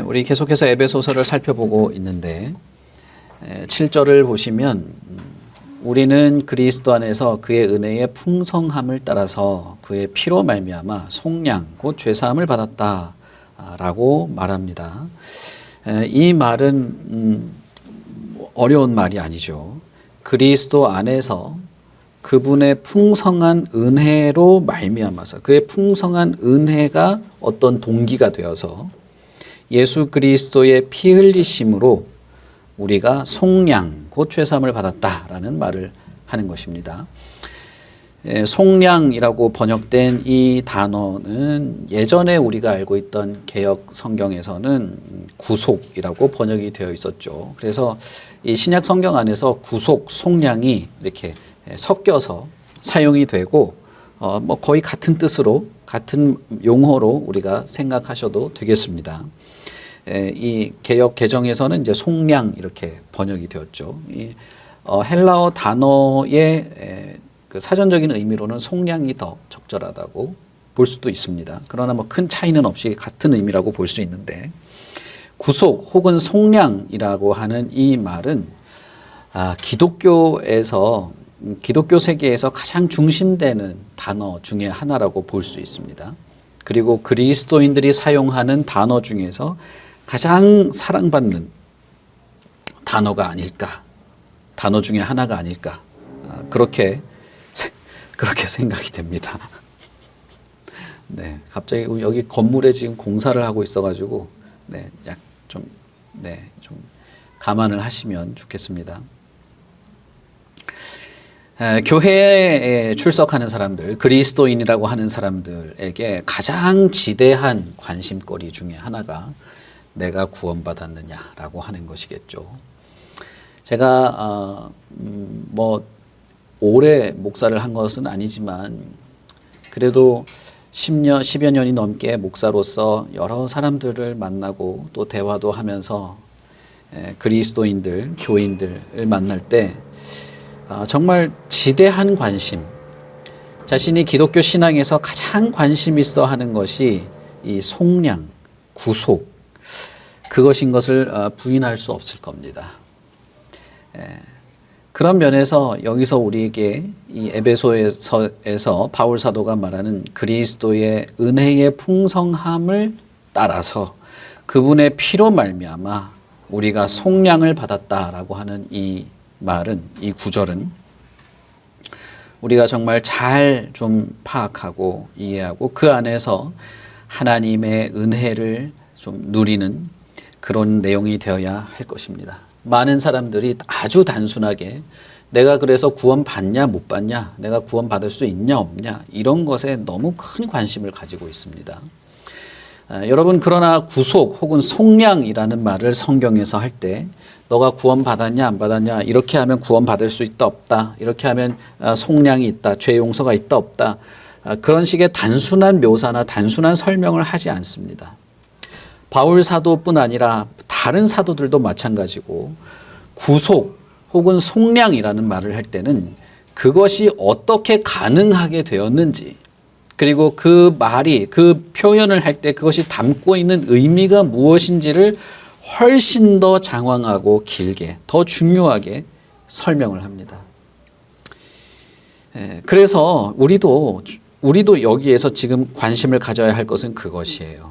우리 계속해서 에베소서를 살펴보고 있는데 7절을 보시면 우리는 그리스도 안에서 그의 은혜의 풍성함을 따라서 그의 피로 말미암아 속량 곧 죄사함을 받았다라고 말합니다. 이 말은 어려운 말이 아니죠. 그리스도 안에서 그분의 풍성한 은혜로 말미암아서 그의 풍성한 은혜가 어떤 동기가 되어서 예수 그리스도의 피 흘리심으로 우리가 속량 곧 죄사함을 받았다라는 말을 하는 것입니다. 속량이라고 번역된 이 단어는 예전에 우리가 알고 있던 개역 성경에서는 구속이라고 번역이 되어 있었죠. 그래서 이 신약 성경 안에서 구속, 속량이 이렇게 섞여서 사용이 되고 뭐 거의 같은 뜻으로 같은 용어로 우리가 생각하셔도 되겠습니다. 이 개역 개정에서는 이제 속량 이렇게 번역이 되었죠. 이 헬라어 단어의 그 사전적인 의미로는 속량이 더 적절하다고 볼 수도 있습니다. 그러나 뭐 큰 차이는 없이 같은 의미라고 볼 수 있는데 구속 혹은 속량이라고 하는 이 말은 기독교에서 기독교 세계에서 가장 중심되는 단어 중에 하나라고 볼 수 있습니다. 그리고 그리스도인들이 사용하는 단어 중에서 가장 사랑받는 단어가 아닐까, 단어 중에 하나가 아닐까, 그렇게 생각이 됩니다. 네, 갑자기 여기 건물에 지금 공사를 하고 있어가지고, 좀 감안을 하시면 좋겠습니다. 교회에 출석하는 사람들, 그리스도인이라고 하는 사람들에게 가장 지대한 관심거리 중에 하나가 내가 구원받았느냐라고 하는 것이겠죠. 제가 뭐 오래 목사를 한 것은 아니지만 그래도 10여 년이 넘게 목사로서 여러 사람들을 만나고 또 대화도 하면서 그리스도인들, 교인들을 만날 때 정말 지대한 관심, 자신이 기독교 신앙에서 가장 관심 있어 하는 것이 이 속량, 구속, 그것인 것을 부인할 수 없을 겁니다. 그런 면에서 여기서 우리에게 이 에베소에서 바울 사도가 말하는 그리스도의 은혜의 풍성함을 따라서 그분의 피로 말미암아 우리가 속량을 받았다라고 하는 이 말은, 이 구절은 우리가 정말 잘 좀 파악하고 이해하고 그 안에서 하나님의 은혜를 좀 누리는 그런 내용이 되어야 할 것입니다. 많은 사람들이 아주 단순하게 내가 그래서 구원 받냐 못 받냐, 내가 구원 받을 수 있냐 없냐, 이런 것에 너무 큰 관심을 가지고 있습니다. 여러분, 그러나 구속 혹은 속량이라는 말을 성경에서 할 때 너가 구원 받았냐 안 받았냐, 이렇게 하면 구원 받을 수 있다 없다, 이렇게 하면 속량이 있다, 죄 용서가 있다 없다, 그런 식의 단순한 묘사나 단순한 설명을 하지 않습니다. 바울 사도뿐 아니라 다른 사도들도 마찬가지고 구속 혹은 속량이라는 말을 할 때는 그것이 어떻게 가능하게 되었는지, 그리고 그 말이, 그 표현을 할 때 그것이 담고 있는 의미가 무엇인지를 훨씬 더 장황하고 길게, 더 중요하게 설명을 합니다. 그래서 우리도 여기에서 지금 관심을 가져야 할 것은 그것이에요.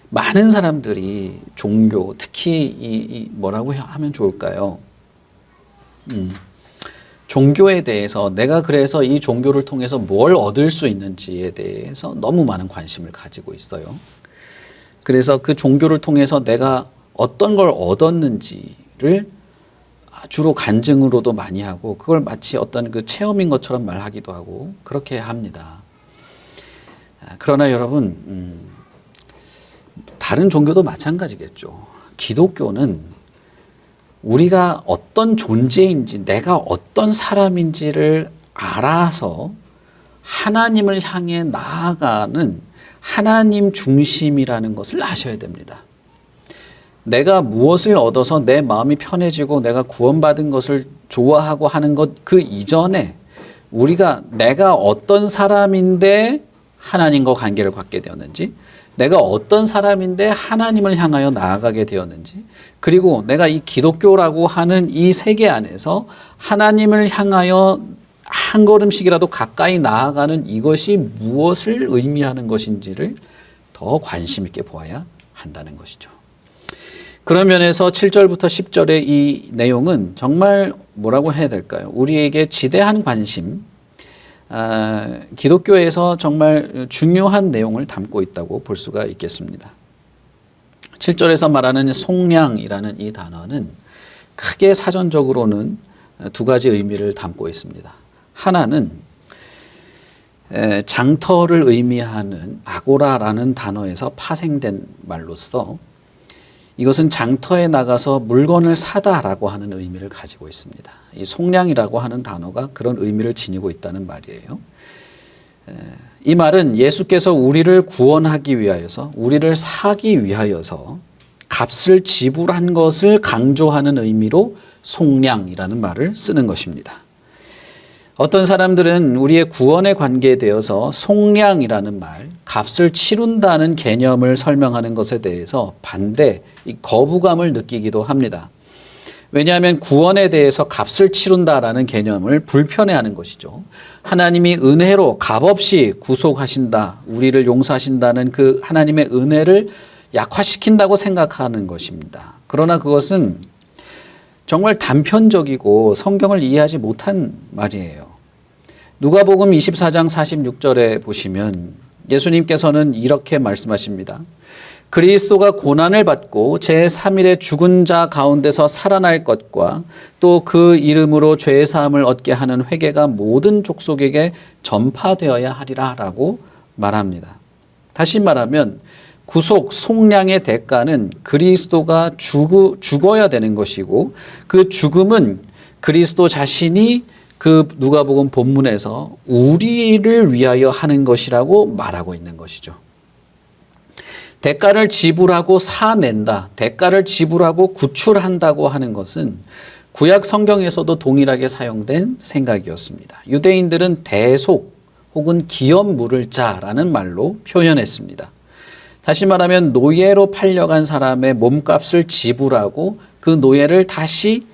많은 사람들이 종교, 특히 뭐라고 하면 좋을까요? 종교에 대해서 내가 그래서 이 종교를 통해서 뭘 얻을 수 있는지에 대해서 너무 많은 관심을 가지고 있어요. 그래서 그 종교를 통해서 내가 어떤 걸 얻었는지를 주로 간증으로도 많이 하고 그걸 마치 어떤 그 체험인 것처럼 말하기도 하고 그렇게 합니다. 그러나 여러분, 다른 종교도 마찬가지겠죠. 기독교는 우리가 어떤 존재인지, 내가 어떤 사람인지를 알아서 하나님을 향해 나아가는 하나님 중심이라는 것을 아셔야 됩니다. 내가 무엇을 얻어서 내 마음이 편해지고 내가 구원받은 것을 좋아하고 하는 것 그 이전에 우리가 내가 어떤 사람인데 하나님과 관계를 갖게 되었는지, 내가 어떤 사람인데 하나님을 향하여 나아가게 되었는지, 그리고 내가 이 기독교라고 하는 이 세계 안에서 하나님을 향하여 한 걸음씩이라도 가까이 나아가는 이것이 무엇을 의미하는 것인지를 더 관심 있게 보아야 한다는 것이죠. 그런 면에서 7절부터 10절의 이 내용은 정말 뭐라고 해야 될까요? 우리에게 지대한 관심, 기독교에서 정말 중요한 내용을 담고 있다고 볼 수가 있겠습니다. 7절에서 말하는 속량이라는 이 단어는 크게 사전적으로는 두 가지 의미를 담고 있습니다. 하나는 장터를 의미하는 아고라라는 단어에서 파생된 말로서 이것은 장터에 나가서 물건을 사다라고 하는 의미를 가지고 있습니다. 이 속량이라고 하는 단어가 그런 의미를 지니고 있다는 말이에요. 이 말은 예수께서 우리를 구원하기 위하여서, 우리를 사기 위하여서 값을 지불한 것을 강조하는 의미로 속량이라는 말을 쓰는 것입니다. 어떤 사람들은 우리의 구원에 관계되어서 속량이라는 말, 값을 치른다는 개념을 설명하는 것에 대해서 이 거부감을 느끼기도 합니다. 왜냐하면 구원에 대해서 값을 치른다라는 개념을 불편해하는 것이죠. 하나님이 은혜로 값없이 구속하신다, 우리를 용서하신다는 그 하나님의 은혜를 약화시킨다고 생각하는 것입니다. 그러나 그것은 정말 단편적이고 성경을 이해하지 못한 말이에요. 누가복음 24장 46절에 보시면 예수님께서는 이렇게 말씀하십니다. 그리스도가 고난을 받고 제3일에 죽은 자 가운데서 살아날 것과 또 그 이름으로 죄 사함을 얻게 하는 회개가 모든 족속에게 전파되어야 하리라 라고 말합니다. 다시 말하면 구속, 속량의 대가는 그리스도가 죽어야 되는 것이고, 그 죽음은 그리스도 자신이 그 누가복음 본문에서 우리를 위하여 하는 것이라고 말하고 있는 것이죠. 대가를 지불하고 사낸다, 대가를 지불하고 구출한다고 하는 것은 구약 성경에서도 동일하게 사용된 생각이었습니다. 유대인들은 대속 혹은 기업 물을 자라는 말로 표현했습니다. 다시 말하면 노예로 팔려간 사람의 몸값을 지불하고 그 노예를 다시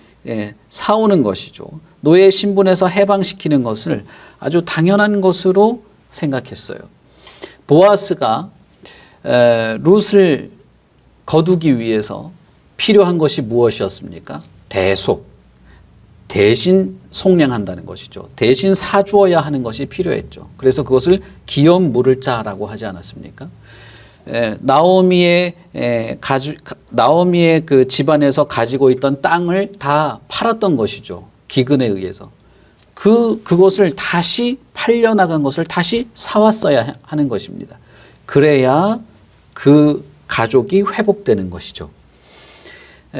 사오는 것이죠. 노예 신분에서 해방시키는 것을 아주 당연한 것으로 생각했어요. 보아스가 룻을 거두기 위해서 필요한 것이 무엇이었습니까? 대속, 대신 속량한다는 것이죠. 대신 사주어야 하는 것이 필요했죠. 그래서 그것을 기업 물을 자라고 하지 않았습니까? 나오미의 그 집안에서 가지고 있던 땅을 다 팔았던 것이죠. 기근에 의해서. 그것을 다시 팔려나간 것을 다시 사왔어야 하는 것입니다. 그래야 그 가족이 회복되는 것이죠.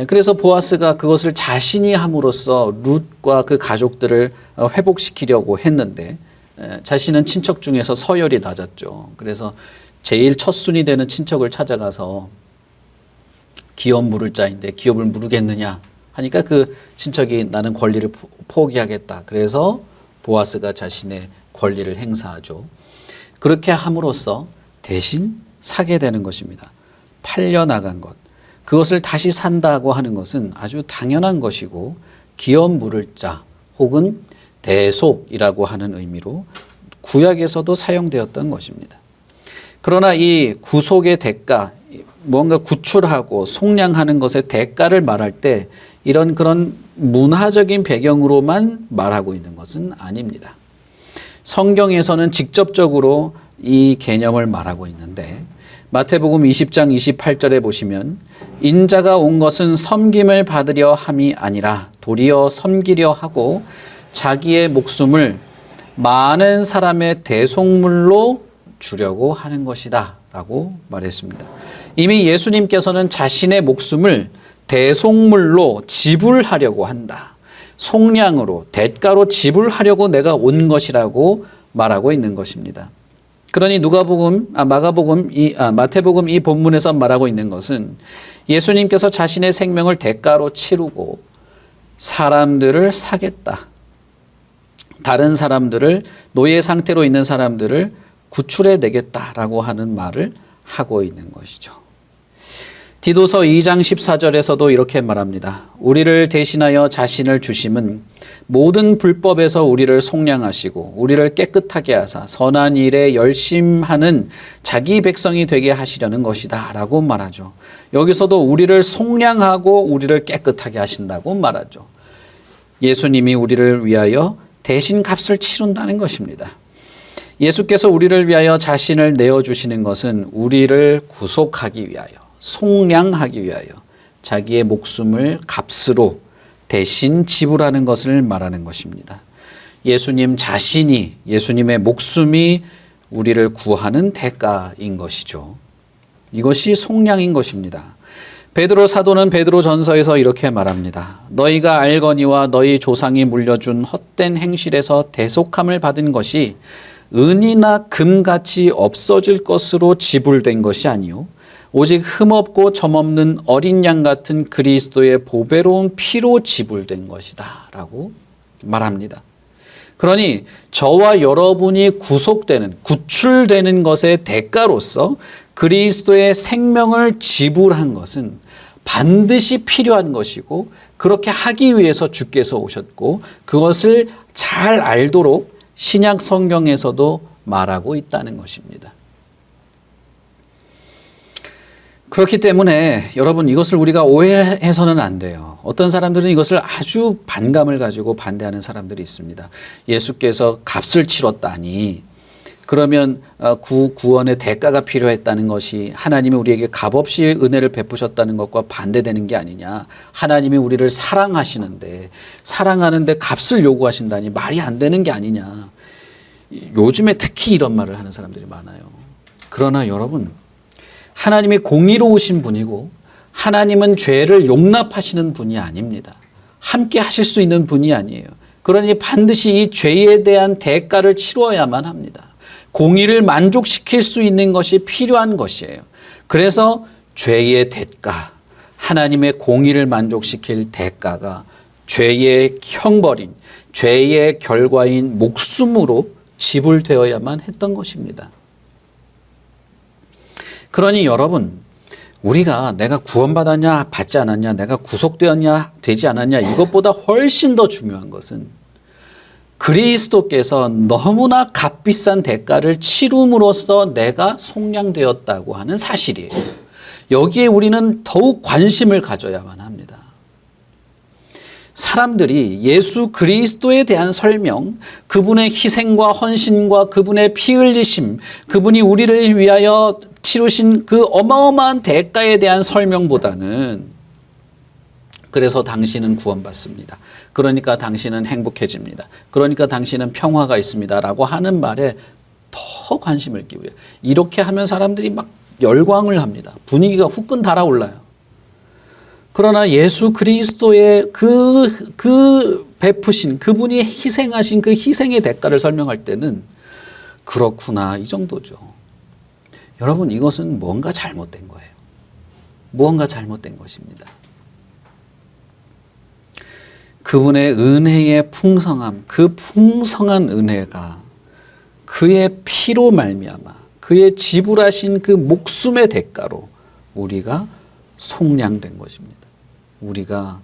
그래서 보아스가 그것을 자신이 함으로써 룻과 그 가족들을 회복시키려고 했는데 자신은 친척 중에서 서열이 낮았죠. 그래서 제일 첫순이 되는 친척을 찾아가서 기업 물을 자인데 기업을 물으겠느냐 하니까 그 친척이 나는 권리를 포기하겠다. 그래서 보아스가 자신의 권리를 행사하죠. 그렇게 함으로써 대신 사게 되는 것입니다. 팔려나간 것. 그것을 다시 산다고 하는 것은 아주 당연한 것이고 기업 물을 자 혹은 대속이라고 하는 의미로 구약에서도 사용되었던 것입니다. 그러나 이 구속의 대가, 뭔가 구출하고 속량하는 것의 대가를 말할 때 이런 그런 문화적인 배경으로만 말하고 있는 것은 아닙니다. 성경에서는 직접적으로 이 개념을 말하고 있는데 마태복음 20장 28절에 보시면 인자가 온 것은 섬김을 받으려 함이 아니라 도리어 섬기려 하고 자기의 목숨을 많은 사람의 대속물로 주려고 하는 것이다 라고 말했습니다. 이미 예수님께서는 자신의 목숨을 대속물로 지불하려고 한다. 속량으로 대가로 지불하려고 내가 온 것이라고 말하고 있는 것입니다. 그러니 마태복음 이 본문에서 말하고 있는 것은 예수님께서 자신의 생명을 대가로 치르고 사람들을 사겠다. 다른 사람들을, 노예 상태로 있는 사람들을 구출해 내겠다라고 하는 말을 하고 있는 것이죠. 디도서 2장 14절에서도 이렇게 말합니다. 우리를 대신하여 자신을 주심은 모든 불법에서 우리를 속량하시고 우리를 깨끗하게 하사 선한 일에 열심하는 자기 백성이 되게 하시려는 것이다 라고 말하죠. 여기서도 우리를 속량하고 우리를 깨끗하게 하신다고 말하죠. 예수님이 우리를 위하여 대신 값을 치른다는 것입니다. 예수께서 우리를 위하여 자신을 내어주시는 것은 우리를 구속하기 위하여, 속량하기 위하여 자기의 목숨을 값으로 대신 지불하는 것을 말하는 것입니다. 예수님 자신이, 예수님의 목숨이 우리를 구하는 대가인 것이죠. 이것이 속량인 것입니다. 베드로 사도는 베드로전서에서 이렇게 말합니다. 너희가 알거니와 너희 조상이 물려준 헛된 행실에서 대속함을 받은 것이 은이나 금같이 없어질 것으로 지불된 것이 아니요 오직 흠없고 점없는 어린 양 같은 그리스도의 보배로운 피로 지불된 것이다 라고 말합니다. 그러니 저와 여러분이 구속되는, 구출되는 것의 대가로서 그리스도의 생명을 지불한 것은 반드시 필요한 것이고 그렇게 하기 위해서 주께서 오셨고 그것을 잘 알도록 신약 성경에서도 말하고 있다는 것입니다. 그렇기 때문에 여러분 이것을 우리가 오해해서는 안 돼요. 어떤 사람들은 이것을 아주 반감을 가지고 반대하는 사람들이 있습니다. 예수께서 값을 치렀다니 그러면 구원의 대가가 필요했다는 것이 하나님이 우리에게 값없이 은혜를 베푸셨다는 것과 반대되는 게 아니냐. 하나님이 우리를 사랑하시는데 사랑하는데 값을 요구하신다니 말이 안 되는 게 아니냐. 요즘에 특히 이런 말을 하는 사람들이 많아요. 그러나 여러분 하나님이 공의로우신 분이고 하나님은 죄를 용납하시는 분이 아닙니다. 함께 하실 수 있는 분이 아니에요. 그러니 반드시 이 죄에 대한 대가를 치러야만 합니다. 공의를 만족시킬 수 있는 것이 필요한 것이에요. 그래서 죄의 대가, 하나님의 공의를 만족시킬 대가가 죄의 형벌인, 죄의 결과인 목숨으로 지불되어야만 했던 것입니다. 그러니 여러분, 우리가 내가 구원받았냐, 받지 않았냐, 내가 구속되었냐, 되지 않았냐, 이것보다 훨씬 더 중요한 것은 그리스도께서 너무나 값비싼 대가를 치름으로써 내가 속량되었다고 하는 사실이에요. 여기에 우리는 더욱 관심을 가져야만 합니다. 사람들이 예수 그리스도에 대한 설명, 그분의 희생과 헌신과 그분의 피 흘리심, 그분이 우리를 위하여 치르신 그 어마어마한 대가에 대한 설명보다는 그래서 당신은 구원받습니다. 그러니까 당신은 행복해집니다. 그러니까 당신은 평화가 있습니다. 라고 하는 말에 더 관심을 기울여요. 이렇게 하면 사람들이 막 열광을 합니다. 분위기가 후끈 달아올라요. 그러나 예수 그리스도의 그 베푸신, 그분이 희생하신 그 희생의 대가를 설명할 때는 그렇구나, 이 정도죠. 여러분, 이것은 뭔가 잘못된 거예요. 무언가 잘못된 것입니다. 그분의 은혜의 풍성함, 그 풍성한 은혜가 그의 피로 말미암아 그의 지불하신 그 목숨의 대가로 우리가 속량된 것입니다. 우리가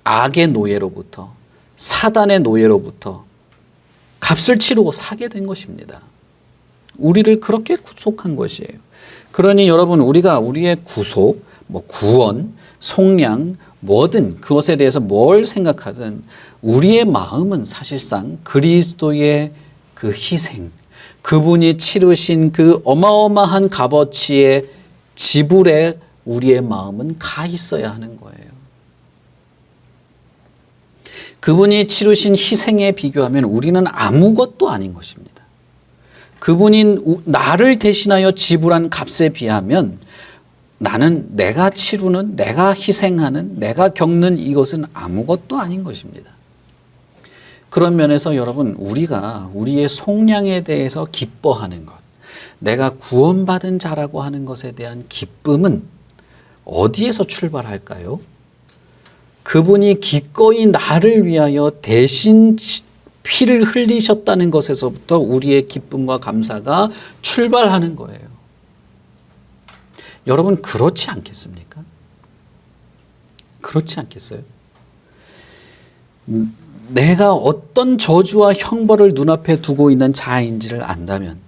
악의 노예로부터, 사단의 노예로부터 값을 치르고 사게 된 것입니다. 우리를 그렇게 구속한 것이에요. 그러니 여러분, 우리가 우리의 구속, 구원, 속량, 뭐든 그것에 대해서 뭘 생각하든 우리의 마음은 사실상 그리스도의 그 희생, 그분이 치르신 그 어마어마한 값어치의 지불에 우리의 마음은 가 있어야 하는 거예요. 그분이 치르신 희생에 비교하면 우리는 아무것도 아닌 것입니다. 그분이 나를 대신하여 지불한 값에 비하면 나는 내가 치르는, 내가 희생하는, 내가 겪는 이것은 아무것도 아닌 것입니다. 그런 면에서 여러분, 우리가 우리의 속량에 대해서 기뻐하는 것, 내가 구원받은 자라고 하는 것에 대한 기쁨은 어디에서 출발할까요? 그분이 기꺼이 나를 위하여 대신 피를 흘리셨다는 것에서부터 우리의 기쁨과 감사가 출발하는 거예요. 여러분 그렇지 않겠습니까? 그렇지 않겠어요? 내가 어떤 저주와 형벌을 눈앞에 두고 있는 자인지를 안다면,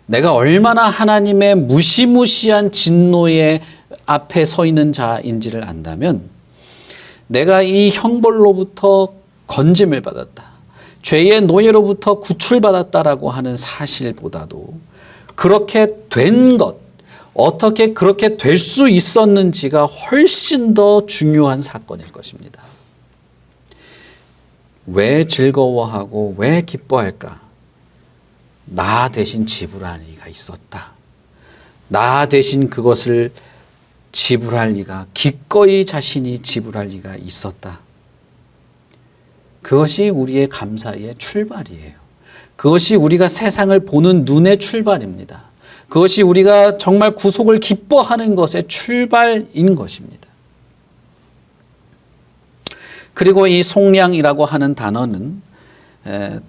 내가 얼마나 하나님의 무시무시한 진노의 앞에 서 있는 자인지를 안다면, 내가 이 형벌로부터 건짐을 받았다, 죄의 노예로부터 구출받았다라고 하는 사실보다도 그렇게 된 것, 어떻게 그렇게 될 수 있었는지가 훨씬 더 중요한 사건일 것입니다. 왜 즐거워하고 왜 기뻐할까? 나 대신 지불할 리가 있었다. 나 대신 그것을 지불할 리가, 기꺼이 자신이 지불할 리가 있었다. 그것이 우리의 감사의 출발이에요. 그것이 우리가 세상을 보는 눈의 출발입니다. 그것이 우리가 정말 구속을 기뻐하는 것의 출발인 것입니다. 그리고 이 속량이라고 하는 단어는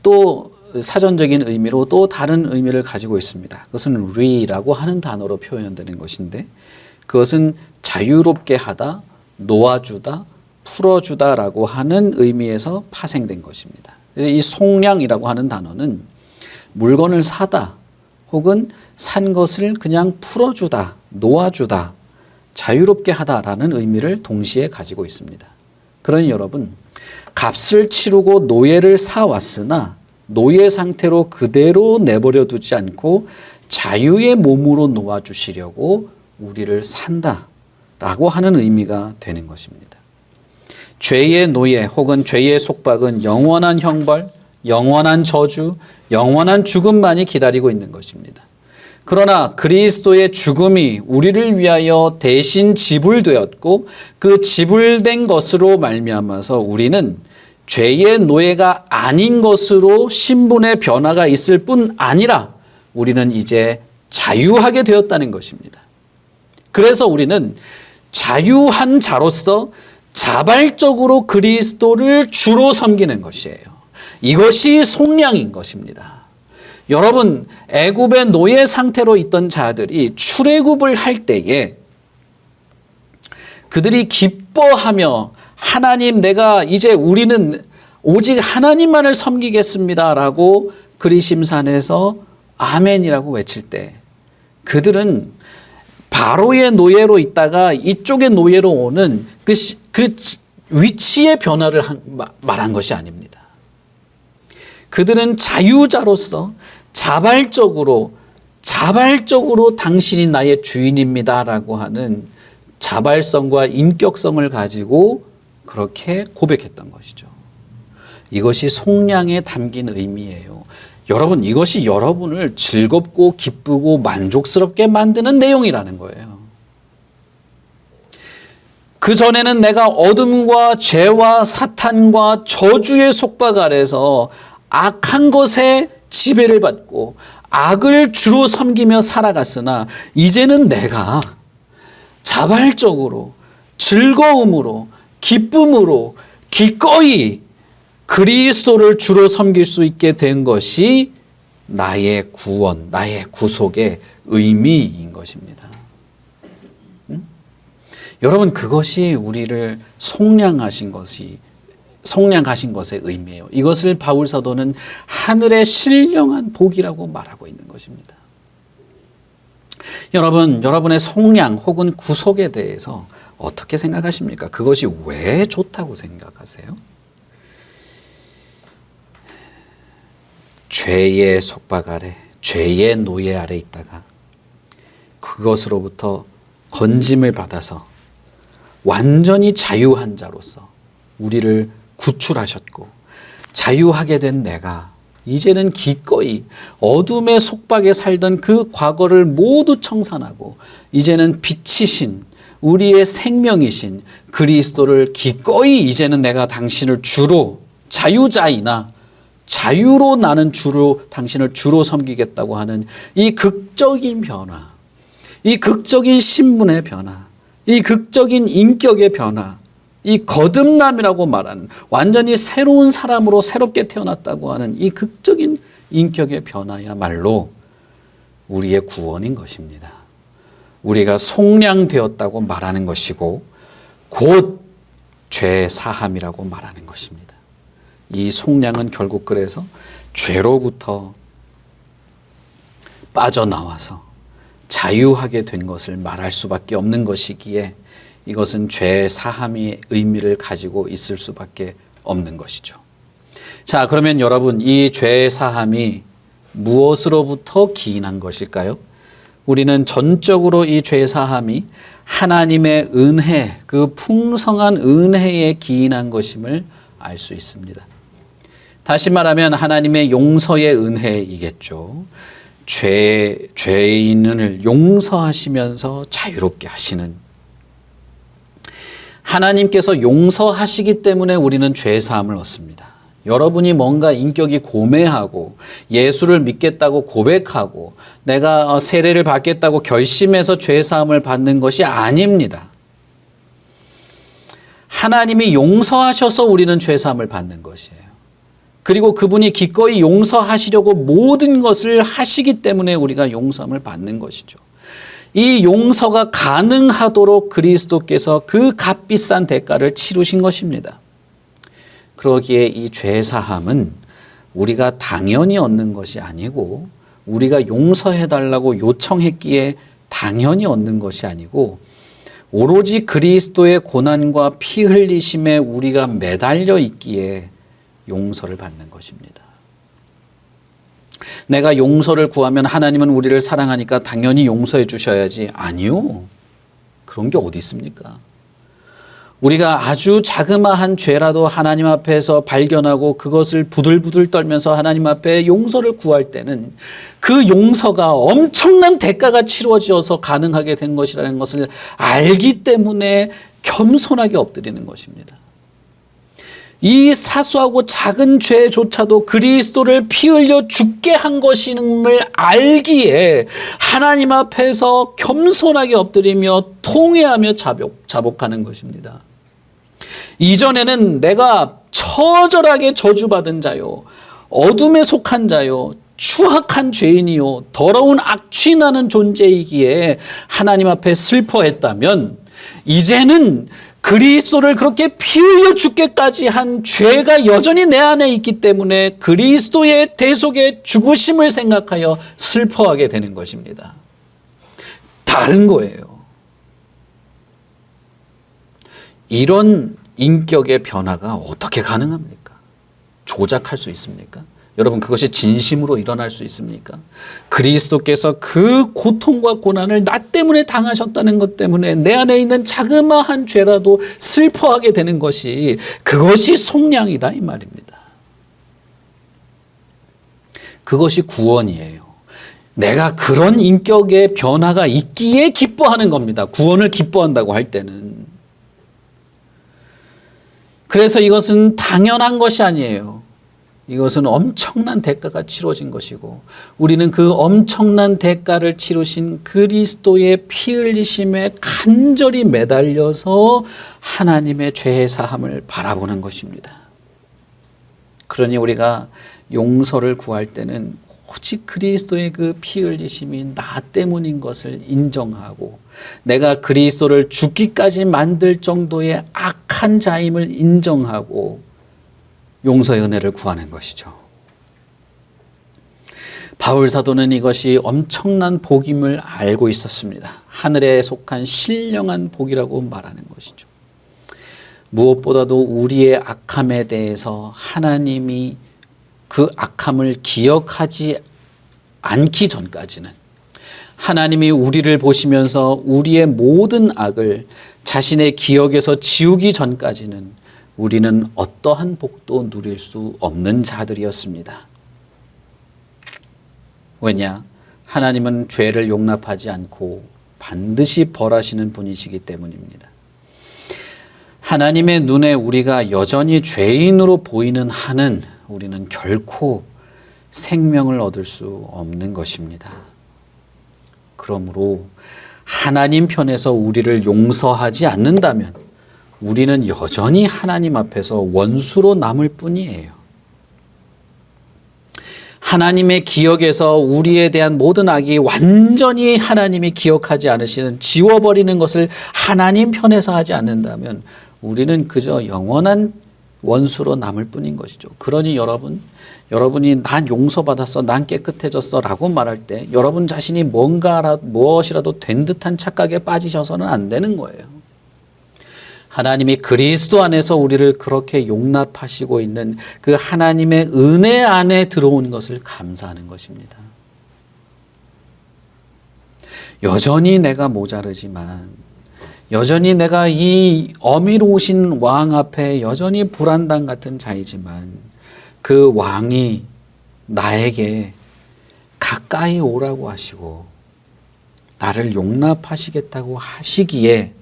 또 사전적인 의미로 또 다른 의미를 가지고 있습니다. 그것은 리라고 하는 단어로 표현되는 것인데, 그것은 자유롭게 하다, 놓아주다, 풀어주다라고 하는 의미에서 파생된 것입니다. 이 속량이라고 하는 단어는 물건을 사다 혹은 산 것을 그냥 풀어주다, 놓아주다, 자유롭게 하다라는 의미를 동시에 가지고 있습니다. 그러니 여러분, 값을 치르고 노예를 사왔으나 노예 상태로 그대로 내버려 두지 않고 자유의 몸으로 놓아주시려고 우리를 산다라고 하는 의미가 되는 것입니다. 죄의 노예 혹은 죄의 속박은 영원한 형벌, 영원한 저주, 영원한 죽음만이 기다리고 있는 것입니다. 그러나 그리스도의 죽음이 우리를 위하여 대신 지불되었고, 그 지불된 것으로 말미암아서 우리는 죄의 노예가 아닌 것으로 신분의 변화가 있을 뿐 아니라 우리는 이제 자유하게 되었다는 것입니다. 그래서 우리는 자유한 자로서 자발적으로 그리스도를 주로 섬기는 것이에요. 이것이 속량인 것입니다. 여러분, 애굽의 노예 상태로 있던 자들이 출애굽을 할 때에 그들이 기뻐하며 하나님, 내가 이제 우리는 오직 하나님만을 섬기겠습니다라고 그리심산에서 아멘이라고 외칠 때, 그들은 바로의 노예로 있다가 이쪽의 노예로 오는 그 위치의 변화를 말한 것이 아닙니다. 그들은 자유자로서 자발적으로 당신이 나의 주인입니다라고 하는 자발성과 인격성을 가지고 그렇게 고백했던 것이죠. 이것이 속량에 담긴 의미예요. 여러분, 이것이 여러분을 즐겁고 기쁘고 만족스럽게 만드는 내용이라는 거예요. 그전에는 내가 어둠과 죄와 사탄과 저주의 속박 아래서 악한 것에 지배를 받고 악을 주로 섬기며 살아갔으나, 이제는 내가 자발적으로 즐거움으로 기쁨으로 기꺼이 그리스도를 주로 섬길 수 있게 된 것이 나의 구원, 나의 구속의 의미인 것입니다. 여러분, 그것이 우리를 속량하신 것의 의미예요. 이것을 바울 사도는 하늘의 신령한 복이라고 말하고 있는 것입니다. 여러분, 여러분의 속량 혹은 구속에 대해서 어떻게 생각하십니까? 그것이 왜 좋다고 생각하세요? 죄의 속박 아래, 죄의 노예 아래 있다가 그것으로부터 건짐을 받아서 완전히 자유한 자로서 우리를 구출하셨고, 자유하게 된 내가 이제는 기꺼이 어둠의 속박에 살던 그 과거를 모두 청산하고, 이제는 빛이신 우리의 생명이신 그리스도를 기꺼이 이제는 내가 당신을 주로, 자유자이나 자유로 나는 당신을 주로 섬기겠다고 하는 이 극적인 변화, 이 극적인 신분의 변화, 이 극적인 인격의 변화, 이 거듭남이라고 말하는 완전히 새로운 사람으로 새롭게 태어났다고 하는 이 극적인 인격의 변화야말로 우리의 구원인 것입니다. 우리가 속량되었다고 말하는 것이고 곧 죄 사함이라고 말하는 것입니다. 이 속량은 결국 그래서 죄로부터 빠져나와서 자유하게 된 것을 말할 수밖에 없는 것이기에 이것은 죄 사함의 의미를 가지고 있을 수밖에 없는 것이죠. 자, 그러면 여러분, 이 죄 사함이 무엇으로부터 기인한 것일까요? 우리는 전적으로 이 죄 사함이 하나님의 은혜, 그 풍성한 은혜에 기인한 것임을 알 수 있습니다. 다시 말하면 하나님의 용서의 은혜이겠죠. 죄인을 용서하시면서 자유롭게 하시는, 하나님께서 용서하시기 때문에 우리는 죄 사함을 얻습니다. 여러분이 뭔가 인격이 고매하고 예수를 믿겠다고 고백하고 내가 세례를 받겠다고 결심해서 죄 사함을 받는 것이 아닙니다. 하나님이 용서하셔서 우리는 죄 사함을 받는 것이에요. 그리고 그분이 기꺼이 용서하시려고 모든 것을 하시기 때문에 우리가 용서함을 받는 것이죠. 이 용서가 가능하도록 그리스도께서 그 값비싼 대가를 치르신 것입니다. 그러기에 이 죄 사함은 우리가 당연히 얻는 것이 아니고 우리가 용서해달라고 요청했기에 당연히 얻는 것이 아니고 오로지 그리스도의 고난과 피 흘리심에 우리가 매달려 있기에 용서를 받는 것입니다. 내가 용서를 구하면 하나님은 우리를 사랑하니까 당연히 용서해 주셔야지. 아니요. 그런 게 어디 있습니까? 우리가 아주 자그마한 죄라도 하나님 앞에서 발견하고 그것을 부들부들 떨면서 하나님 앞에 용서를 구할 때는 그 용서가 엄청난 대가가 치러져서 가능하게 된 것이라는 것을 알기 때문에 겸손하게 엎드리는 것입니다. 이 사소하고 작은 죄조차도 그리스도를 피 흘려 죽게 한 것임을 알기에 하나님 앞에서 겸손하게 엎드리며 통회하며 자복하는 것입니다. 이전에는 내가 처절하게 저주받은 자요, 어둠에 속한 자요, 추악한 죄인이요, 더러운 악취 나는 존재이기에 하나님 앞에 슬퍼했다면 이제는 그리스도를 그렇게 피 흘려 죽게까지 한 죄가 여전히 내 안에 있기 때문에 그리스도의 대속의 죽으심을 생각하여 슬퍼하게 되는 것입니다. 다른 거예요. 이런 인격의 변화가 어떻게 가능합니까? 조작할 수 있습니까? 여러분, 그것이 진심으로 일어날 수 있습니까? 그리스도께서 그 고통과 고난을 나 때문에 당하셨다는 것 때문에 내 안에 있는 자그마한 죄라도 슬퍼하게 되는 것이, 그것이 속량이다 이 말입니다. 그것이 구원이에요. 내가 그런 인격의 변화가 있기에 기뻐하는 겁니다. 구원을 기뻐한다고 할 때는. 그래서 이것은 당연한 것이 아니에요. 이것은 엄청난 대가가 치러진 것이고 우리는 그 엄청난 대가를 치르신 그리스도의 피 흘리심에 간절히 매달려서 하나님의 죄의 사함을 바라보는 것입니다. 그러니 우리가 용서를 구할 때는 오직 그리스도의 그 피 흘리심이 나 때문인 것을 인정하고 내가 그리스도를 죽기까지 만들 정도의 악한 자임을 인정하고 용서의 은혜를 구하는 것이죠. 바울 사도는 이것이 엄청난 복임을 알고 있었습니다. 하늘에 속한 신령한 복이라고 말하는 것이죠. 무엇보다도 우리의 악함에 대해서 하나님이 그 악함을 기억하지 않기 전까지는, 하나님이 우리를 보시면서 우리의 모든 악을 자신의 기억에서 지우기 전까지는 우리는 어떠한 복도 누릴 수 없는 자들이었습니다. 왜냐? 하나님은 죄를 용납하지 않고 반드시 벌하시는 분이시기 때문입니다. 하나님의 눈에 우리가 여전히 죄인으로 보이는 한은 우리는 결코 생명을 얻을 수 없는 것입니다. 그러므로 하나님 편에서 우리를 용서하지 않는다면 우리는 여전히 하나님 앞에서 원수로 남을 뿐이에요. 하나님의 기억에서 우리에 대한 모든 악이 완전히 하나님이 기억하지 않으시는 지워버리는 것을 하나님 편에서 하지 않는다면 우리는 그저 영원한 원수로 남을 뿐인 것이죠. 그러니 여러분이 난 용서받았어, 난 깨끗해졌어 라고 말할 때 여러분 자신이 무엇이라도 된 듯한 착각에 빠지셔서는 안 되는 거예요. 하나님이 그리스도 안에서 우리를 그렇게 용납하시고 있는 그 하나님의 은혜 안에 들어온 것을 감사하는 것입니다. 여전히 내가 모자르지만, 여전히 내가 이 어미로우신 왕 앞에 여전히 불안당 같은 자이지만 그 왕이 나에게 가까이 오라고 하시고 나를 용납하시겠다고 하시기에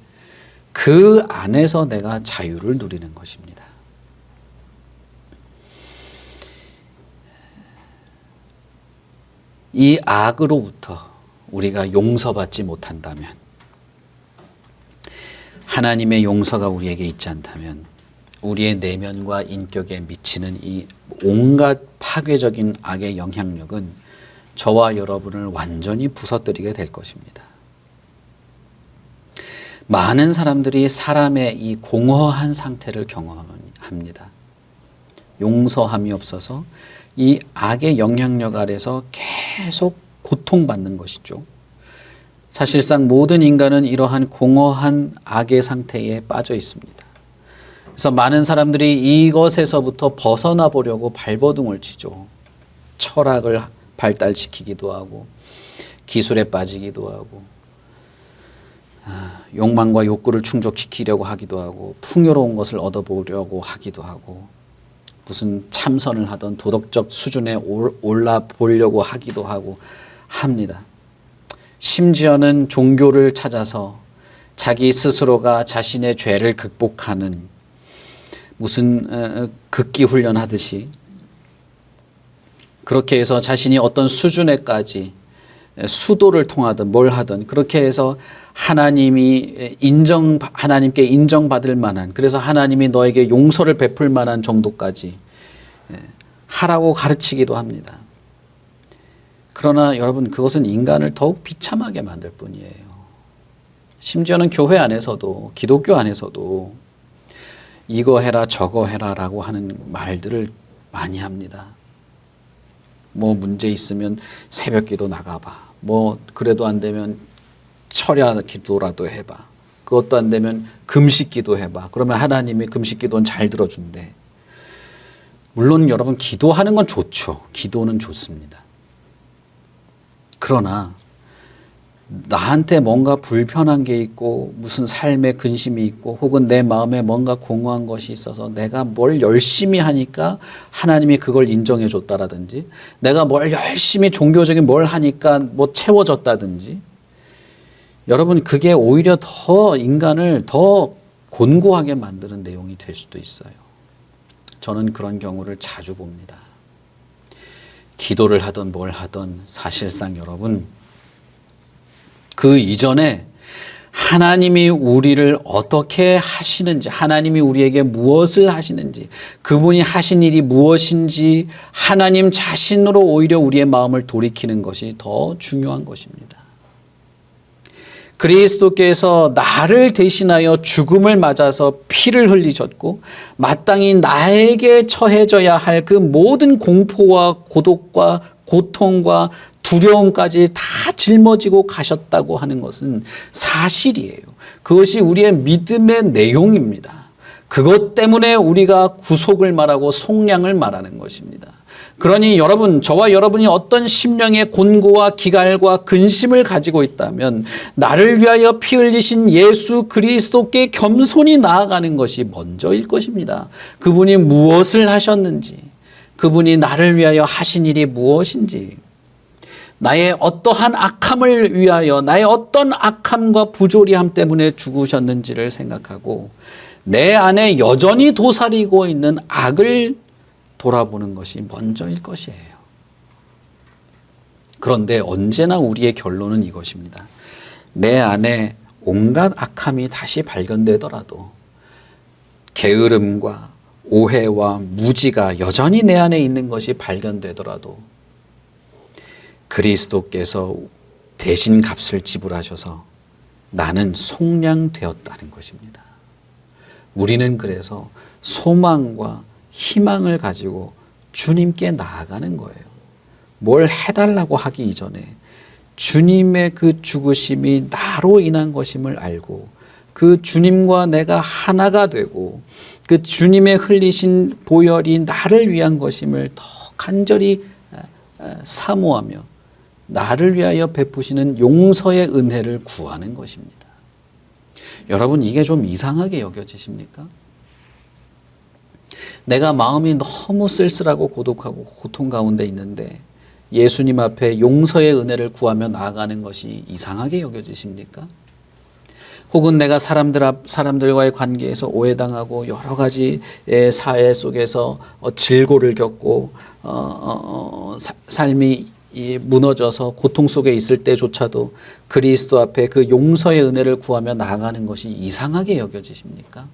그 안에서 내가 자유를 누리는 것입니다. 이 악으로부터 우리가 용서받지 못한다면, 하나님의 용서가 우리에게 있지 않다면 우리의 내면과 인격에 미치는 이 온갖 파괴적인 악의 영향력은 저와 여러분을 완전히 부서뜨리게 될 것입니다. 많은 사람들이 사람의 이 공허한 상태를 경험합니다. 용서함이 없어서 이 악의 영향력 아래서 계속 고통받는 것이죠. 사실상 모든 인간은 이러한 공허한 악의 상태에 빠져 있습니다. 그래서 많은 사람들이 이것에서부터 벗어나 보려고 발버둥을 치죠. 철학을 발달시키기도 하고 기술에 빠지기도 하고 욕망과 욕구를 충족시키려고 하기도 하고 풍요로운 것을 얻어보려고 하기도 하고 무슨 참선을 하던 도덕적 수준에 올라보려고 하기도 하고 합니다. 심지어는 종교를 찾아서 자기 스스로가 자신의 죄를 극복하는 무슨 극기 훈련하듯이 그렇게 해서 자신이 어떤 수준에까지 수도를 통하든 뭘 하든 그렇게 해서 하나님께 인정받을 만한, 그래서 하나님이 너에게 용서를 베풀 만한 정도까지 하라고 가르치기도 합니다. 그러나 여러분, 그것은 인간을 더욱 비참하게 만들 뿐이에요. 심지어는 교회 안에서도, 기독교 안에서도 이거 해라 저거 해라 라고 하는 말들을 많이 합니다. 뭐 문제 있으면 새벽 기도 나가봐. 뭐 그래도 안 되면 철야 기도라도 해봐. 그것도 안 되면 금식 기도 해봐. 그러면 하나님이 금식 기도는 잘 들어준대. 물론 여러분, 기도하는 건 좋죠. 기도는 좋습니다. 그러나 나한테 뭔가 불편한 게 있고 무슨 삶에 근심이 있고 혹은 내 마음에 뭔가 공허한 것이 있어서 내가 뭘 열심히 하니까 하나님이 그걸 인정해 줬다라든지, 내가 뭘 열심히 종교적인 뭘 하니까 뭐 채워졌다든지, 여러분, 그게 오히려 더 인간을 더 곤고하게 만드는 내용이 될 수도 있어요. 저는 그런 경우를 자주 봅니다. 기도를 하든 뭘 하든 사실상 여러분, 그 이전에 하나님이 우리를 어떻게 하시는지, 하나님이 우리에게 무엇을 하시는지, 그분이 하신 일이 무엇인지 하나님 자신으로 오히려 우리의 마음을 돌이키는 것이 더 중요한 것입니다. 그리스도께서 나를 대신하여 죽음을 맞아서 피를 흘리셨고 마땅히 나에게 처해져야 할 그 모든 공포와 고독과 고통과 두려움까지 다 짊어지고 가셨다고 하는 것은 사실이에요. 그것이 우리의 믿음의 내용입니다. 그것 때문에 우리가 구속을 말하고 속량을 말하는 것입니다. 그러니 여러분, 저와 여러분이 어떤 심령의 곤고와 기갈과 근심을 가지고 있다면 나를 위하여 피 흘리신 예수 그리스도께 겸손히 나아가는 것이 먼저일 것입니다. 그분이 무엇을 하셨는지, 그분이 나를 위하여 하신 일이 무엇인지, 나의 어떠한 악함을 위하여, 나의 어떤 악함과 부조리함 때문에 죽으셨는지를 생각하고 내 안에 여전히 도사리고 있는 악을 돌아보는 것이 먼저일 것이에요. 그런데 언제나 우리의 결론은 이것입니다. 내 안에 온갖 악함이 다시 발견되더라도, 게으름과 오해와 무지가 여전히 내 안에 있는 것이 발견되더라도 그리스도께서 대신 값을 지불하셔서 나는 속량되었다는 것입니다. 우리는 그래서 소망과 희망을 가지고 주님께 나아가는 거예요. 뭘 해달라고 하기 이전에 주님의 그 죽으심이 나로 인한 것임을 알고 그 주님과 내가 하나가 되고 그 주님의 흘리신 보혈이 나를 위한 것임을 더 간절히 사모하며 나를 위하여 베푸시는 용서의 은혜를 구하는 것입니다. 여러분, 이게 좀 이상하게 여겨지십니까? 내가 마음이 너무 쓸쓸하고 고독하고 고통 가운데 있는데 예수님 앞에 용서의 은혜를 구하며 나아가는 것이 이상하게 여겨지십니까? 혹은 내가 사람들과의 관계에서 오해당하고 여러 가지 사회 속에서 질고를 겪고 삶이 무너져서 고통 속에 있을 때조차도 그리스도 앞에 그 용서의 은혜를 구하며 나아가는 것이 이상하게 여겨지십니까?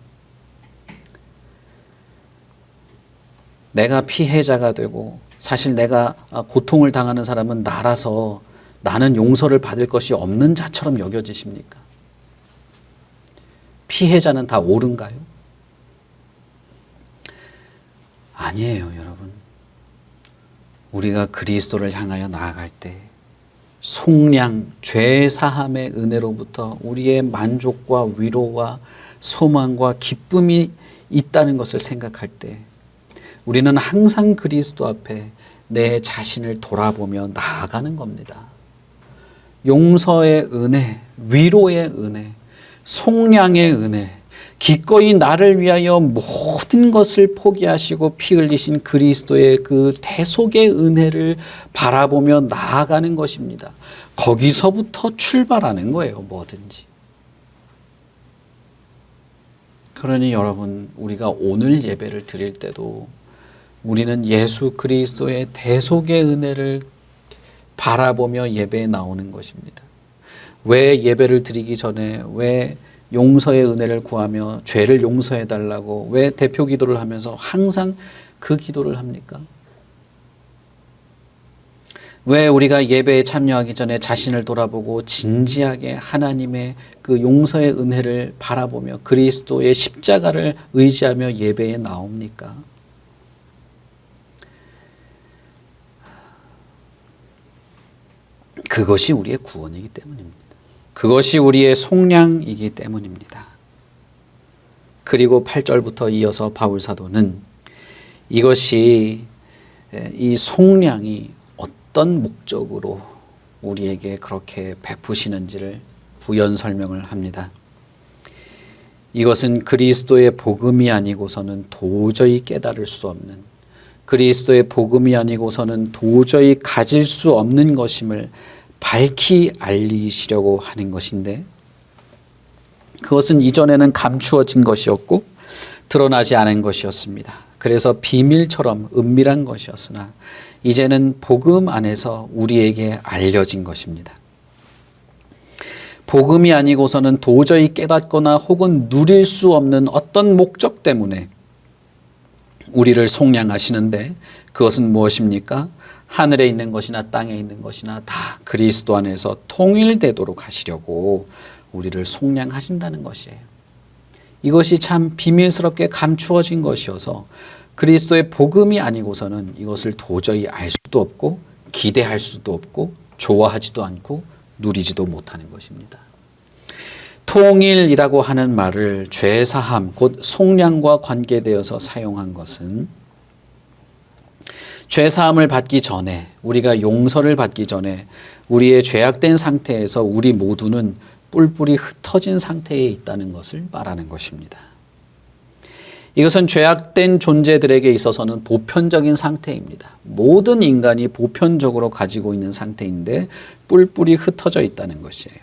내가 피해자가 되고 사실 내가 고통을 당하는 사람은 나라서 나는 용서를 받을 것이 없는 자처럼 여겨지십니까? 피해자는 다 옳은가요? 아니에요, 여러분. 우리가 그리스도를 향하여 나아갈 때 속량, 죄 사함의 은혜로부터 우리의 만족과 위로와 소망과 기쁨이 있다는 것을 생각할 때 우리는 항상 그리스도 앞에 내 자신을 돌아보며 나아가는 겁니다. 용서의 은혜, 위로의 은혜, 속량의 은혜, 기꺼이 나를 위하여 모든 것을 포기하시고 피 흘리신 그리스도의 그 대속의 은혜를 바라보며 나아가는 것입니다. 거기서부터 출발하는 거예요, 뭐든지. 그러니 여러분, 우리가 오늘 예배를 드릴 때도 우리는 예수 그리스도의 대속의 은혜를 바라보며 예배에 나오는 것입니다. 왜 예배를 드리기 전에 왜 용서의 은혜를 구하며 죄를 용서해 달라고 왜 대표 기도를 하면서 항상 그 기도를 합니까? 왜 우리가 예배에 참여하기 전에 자신을 돌아보고 진지하게 하나님의 그 용서의 은혜를 바라보며 그리스도의 십자가를 의지하며 예배에 나옵니까? 그것이 우리의 구원이기 때문입니다. 그것이 우리의 속량이기 때문입니다. 그리고 8절부터 이어서 바울 사도는 이것이 이 속량이 어떤 목적으로 우리에게 그렇게 베푸시는지를 부연 설명을 합니다. 이것은 그리스도의 복음이 아니고서는 도저히 깨달을 수 없는, 그리스도의 복음이 아니고서는 도저히 가질 수 없는 것임을 밝히 알리시려고 하는 것인데, 그것은 이전에는 감추어진 것이었고 드러나지 않은 것이었습니다. 그래서 비밀처럼 은밀한 것이었으나 이제는 복음 안에서 우리에게 알려진 것입니다. 복음이 아니고서는 도저히 깨닫거나 혹은 누릴 수 없는 어떤 목적 때문에 우리를 속량하시는데, 그것은 무엇입니까? 하늘에 있는 것이나 땅에 있는 것이나 다 그리스도 안에서 통일되도록 하시려고 우리를 속량하신다는 것이에요. 이것이 참 비밀스럽게 감추어진 것이어서 그리스도의 복음이 아니고서는 이것을 도저히 알 수도 없고 기대할 수도 없고 좋아하지도 않고 누리지도 못하는 것입니다. 통일이라고 하는 말을 죄사함, 곧 속량과 관계되어서 사용한 것은 죄사함을 받기 전에, 우리가 용서를 받기 전에 우리의 죄악된 상태에서 우리 모두는 뿔뿔이 흩어진 상태에 있다는 것을 말하는 것입니다. 이것은 죄악된 존재들에게 있어서는 보편적인 상태입니다. 모든 인간이 보편적으로 가지고 있는 상태인데 뿔뿔이 흩어져 있다는 것이에요.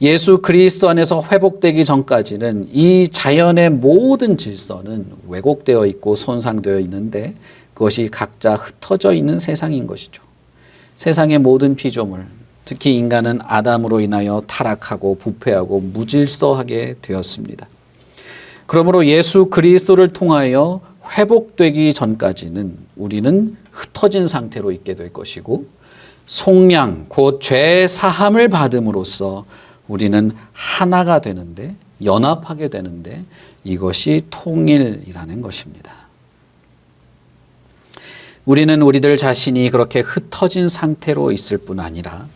예수 그리스도 안에서 회복되기 전까지는 이 자연의 모든 질서는 왜곡되어 있고 손상되어 있는데 그것이 각자 흩어져 있는 세상인 것이죠. 세상의 모든 피조물, 특히 인간은 아담으로 인하여 타락하고 부패하고 무질서하게 되었습니다. 그러므로 예수 그리스도를 통하여 회복되기 전까지는 우리는 흩어진 상태로 있게 될 것이고, 속량 곧 죄 사함을 받음으로써 우리는 하나가 되는데, 연합하게 되는데, 이것이 통일이라는 것입니다. 우리는 우리들 자신이 그렇게 흩어진 상태로 있을 뿐 아니라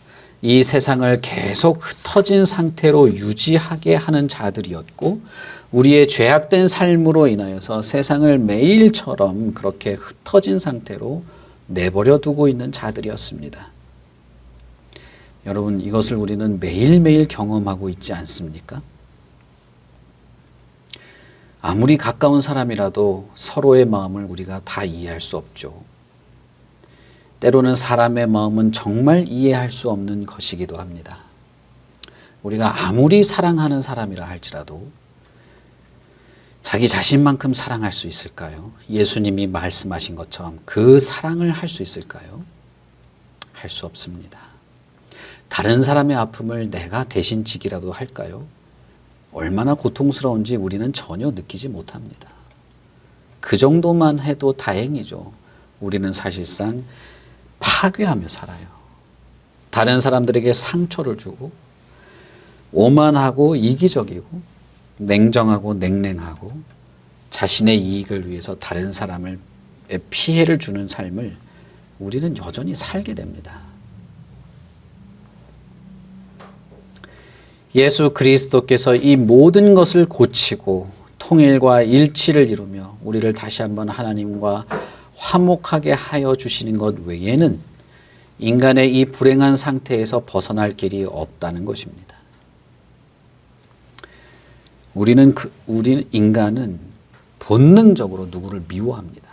이 세상을 계속 흩어진 상태로 유지하게 하는 자들이었고, 우리의 죄악된 삶으로 인하여서 세상을 매일처럼 그렇게 흩어진 상태로 내버려 두고 있는 자들이었습니다. 여러분, 이것을 우리는 매일매일 경험하고 있지 않습니까? 아무리 가까운 사람이라도 서로의 마음을 우리가 다 이해할 수 없죠. 때로는 사람의 마음은 정말 이해할 수 없는 것이기도 합니다. 우리가 아무리 사랑하는 사람이라 할지라도 자기 자신만큼 사랑할 수 있을까요? 예수님이 말씀하신 것처럼 그 사랑을 할 수 있을까요? 할 수 없습니다. 다른 사람의 아픔을 내가 대신 지기라도 할까요? 얼마나 고통스러운지 우리는 전혀 느끼지 못합니다. 그 정도만 해도 다행이죠. 우리는 사실상 파괴하며 살아요. 다른 사람들에게 상처를 주고 오만하고 이기적이고 냉정하고 냉랭하고 자신의 이익을 위해서 다른 사람을 피해를 주는 삶을 우리는 여전히 살게 됩니다. 예수 그리스도께서 이 모든 것을 고치고 통일과 일치를 이루며 우리를 다시 한번 하나님과 화목하게 하여 주시는 것 외에는 인간의 이 불행한 상태에서 벗어날 길이 없다는 것입니다. 우리는 인간은 본능적으로 누구를 미워합니다.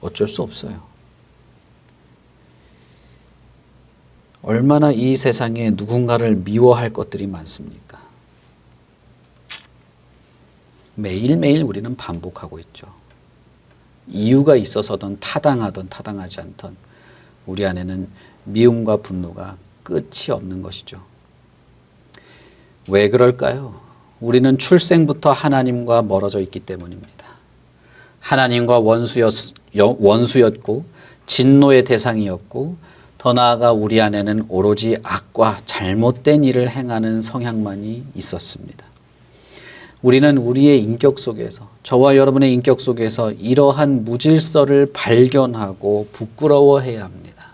어쩔 수 없어요. 얼마나 이 세상에 누군가를 미워할 것들이 많습니까? 매일매일 우리는 반복하고 있죠. 이유가 있어서든 타당하든 타당하지 않든 우리 안에는 미움과 분노가 끝이 없는 것이죠. 왜 그럴까요? 우리는 출생부터 하나님과 멀어져 있기 때문입니다. 하나님과 원수였고 진노의 대상이었고 더 나아가 우리 안에는 오로지 악과 잘못된 일을 행하는 성향만이 있었습니다. 우리는 우리의 인격 속에서, 저와 여러분의 인격 속에서 이러한 무질서를 발견하고 부끄러워해야 합니다.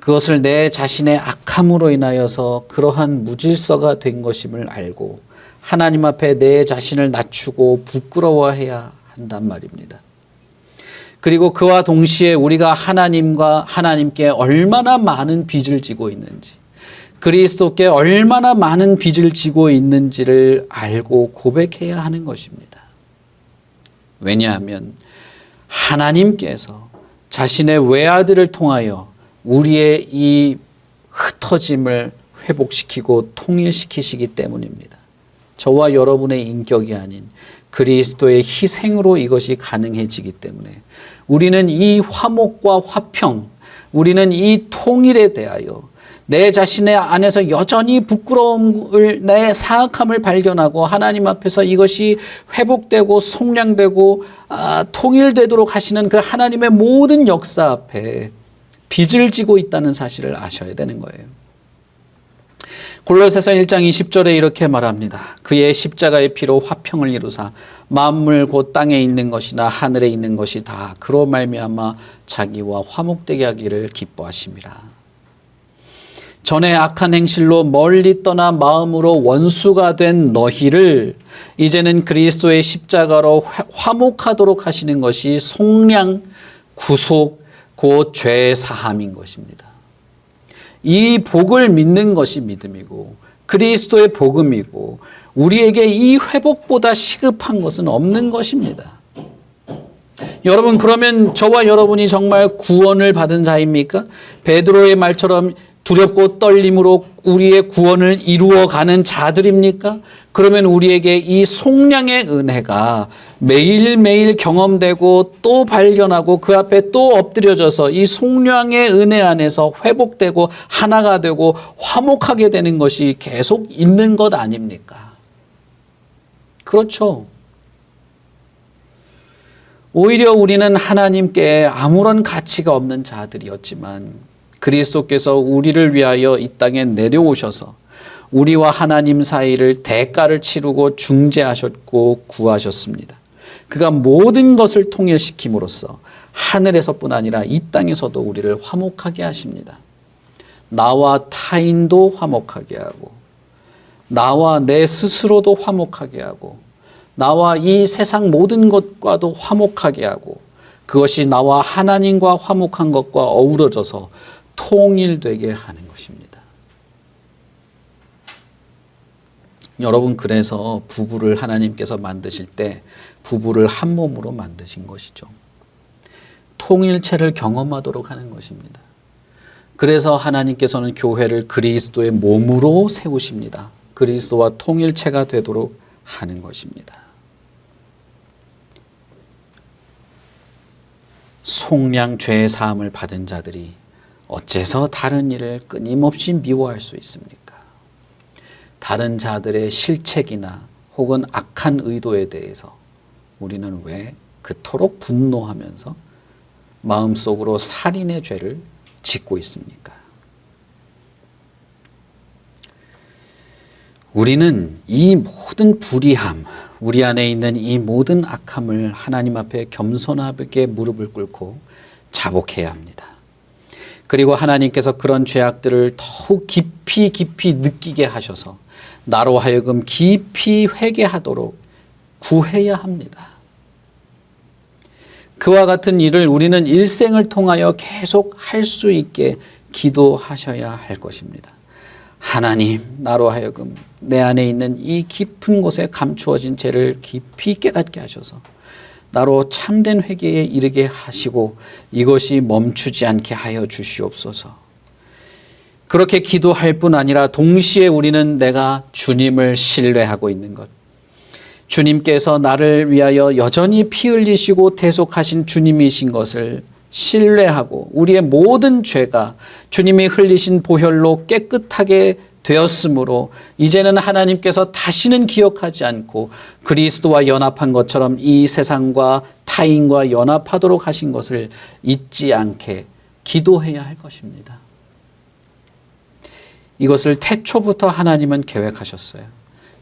그것을 내 자신의 악함으로 인하여서 그러한 무질서가 된 것임을 알고 하나님 앞에 내 자신을 낮추고 부끄러워해야 한단 말입니다. 그리고 그와 동시에 우리가 하나님께 얼마나 많은 빚을 지고 있는지, 그리스도께 얼마나 많은 빚을 지고 있는지를 알고 고백해야 하는 것입니다. 왜냐하면 하나님께서 자신의 외아들을 통하여 우리의 이 흩어짐을 회복시키고 통일시키시기 때문입니다. 저와 여러분의 인격이 아닌 그리스도의 희생으로 이것이 가능해지기 때문에 우리는 이 화목과 화평, 우리는 이 통일에 대하여 내 자신의 안에서 여전히 부끄러움을, 내 사악함을 발견하고 하나님 앞에서 이것이 회복되고 속량되고 통일되도록 하시는 그 하나님의 모든 역사 앞에 빚을 지고 있다는 사실을 아셔야 되는 거예요. 골로새서 1장 20절에 이렇게 말합니다. 그의 십자가의 피로 화평을 이루사 만물 곧 땅에 있는 것이나 하늘에 있는 것이 다 그로 말미암아 자기와 화목되게 하기를 기뻐하심이라. 전에 악한 행실로 멀리 떠나 마음으로 원수가 된 너희를 이제는 그리스도의 십자가로 화목하도록 하시는 것이 속량, 구속, 곧 죄 사함인 것입니다. 이 복을 믿는 것이 믿음이고 그리스도의 복음이고 우리에게 이 회복보다 시급한 것은 없는 것입니다. 여러분, 그러면 저와 여러분이 정말 구원을 받은 자입니까? 베드로의 말처럼 두렵고 떨림으로 우리의 구원을 이루어가는 자들입니까? 그러면 우리에게 이 속량의 은혜가 매일매일 경험되고 또 발견하고 그 앞에 또 엎드려져서 이 속량의 은혜 안에서 회복되고 하나가 되고 화목하게 되는 것이 계속 있는 것 아닙니까? 그렇죠. 오히려 우리는 하나님께 아무런 가치가 없는 자들이었지만 그리스도께서 우리를 위하여 이 땅에 내려오셔서 우리와 하나님 사이를 대가를 치르고 중재하셨고 구하셨습니다. 그가 모든 것을 통일시킴으로써 하늘에서뿐 아니라 이 땅에서도 우리를 화목하게 하십니다. 나와 타인도 화목하게 하고 나와 내 스스로도 화목하게 하고 나와 이 세상 모든 것과도 화목하게 하고 그것이 나와 하나님과 화목한 것과 어우러져서 통일되게 하는 것입니다. 여러분, 그래서 부부를 하나님께서 만드실 때 부부를 한 몸으로 만드신 것이죠. 통일체를 경험하도록 하는 것입니다. 그래서 하나님께서는 교회를 그리스도의 몸으로 세우십니다. 그리스도와 통일체가 되도록 하는 것입니다. 속량 죄 사함을 받은 자들이 어째서 다른 일을 끊임없이 미워할 수 있습니까? 다른 자들의 실책이나 혹은 악한 의도에 대해서 우리는 왜 그토록 분노하면서 마음속으로 살인의 죄를 짓고 있습니까? 우리는 이 모든 불의함, 우리 안에 있는 이 모든 악함을 하나님 앞에 겸손하게 무릎을 꿇고 자복해야 합니다. 그리고 하나님께서 그런 죄악들을 더욱 깊이 느끼게 하셔서 나로 하여금 깊이 회개하도록 구해야 합니다. 그와 같은 일을 우리는 일생을 통하여 계속 할 수 있게 기도하셔야 할 것입니다. 하나님, 나로 하여금 내 안에 있는 이 깊은 곳에 감추어진 죄를 깊이 깨닫게 하셔서 나로 참된 회개에 이르게 하시고 이것이 멈추지 않게 하여 주시옵소서. 그렇게 기도할 뿐 아니라 동시에 우리는 내가 주님을 신뢰하고 있는 것, 주님께서 나를 위하여 여전히 피 흘리시고 대속하신 주님이신 것을 신뢰하고 우리의 모든 죄가 주님이 흘리신 보혈로 깨끗하게 되었으므로 이제는 하나님께서 다시는 기억하지 않고 그리스도와 연합한 것처럼 이 세상과 타인과 연합하도록 하신 것을 잊지 않게 기도해야 할 것입니다. 이것을 태초부터 하나님은 계획하셨어요.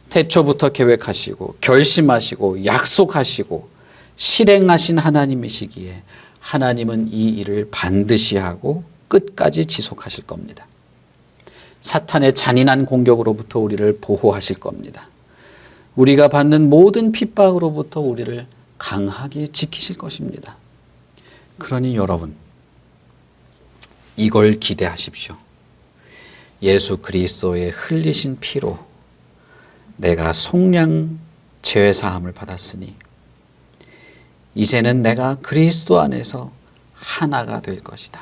태초부터 계획하시고 결심하시고 약속하시고 실행하신 하나님이시기에 하나님은 이 일을 반드시 하고 끝까지 지속하실 겁니다. 사탄의 잔인한 공격으로부터 우리를 보호하실 겁니다. 우리가 받는 모든 핍박으로부터 우리를 강하게 지키실 것입니다. 그러니 여러분, 이걸 기대하십시오. 예수 그리스도의 흘리신 피로 내가 속량 죄 사함을 받았으니 이제는 내가 그리스도 안에서 하나가 될 것이다.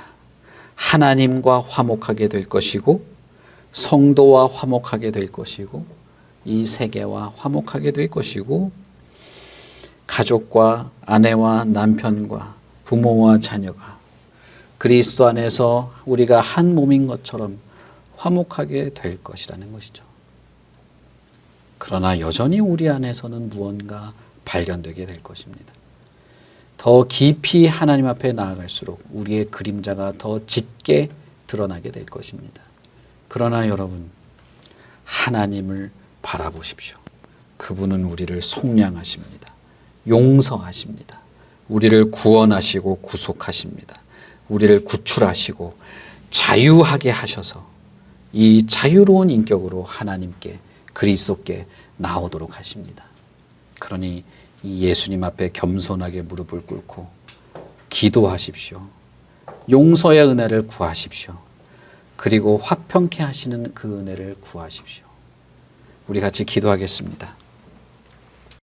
하나님과 화목하게 될 것이고 성도와 화목하게 될 것이고 이 세계와 화목하게 될 것이고 가족과 아내와 남편과 부모와 자녀가 그리스도 안에서 우리가 한 몸인 것처럼 화목하게 될 것이라는 것이죠. 그러나 여전히 우리 안에서는 무언가 발견되게 될 것입니다. 더 깊이 하나님 앞에 나아갈수록 우리의 그림자가 더 짙게 드러나게 될 것입니다. 그러나 여러분, 하나님을 바라보십시오. 그분은 우리를 속량하십니다. 용서하십니다. 우리를 구원하시고 구속하십니다. 우리를 구출하시고 자유하게 하셔서 이 자유로운 인격으로 하나님께 그리스도께 나오도록 하십니다. 그러니 이 예수님 앞에 겸손하게 무릎을 꿇고 기도하십시오. 용서의 은혜를 구하십시오. 그리고 화평케 하시는 그 은혜를 구하십시오. 우리 같이 기도하겠습니다.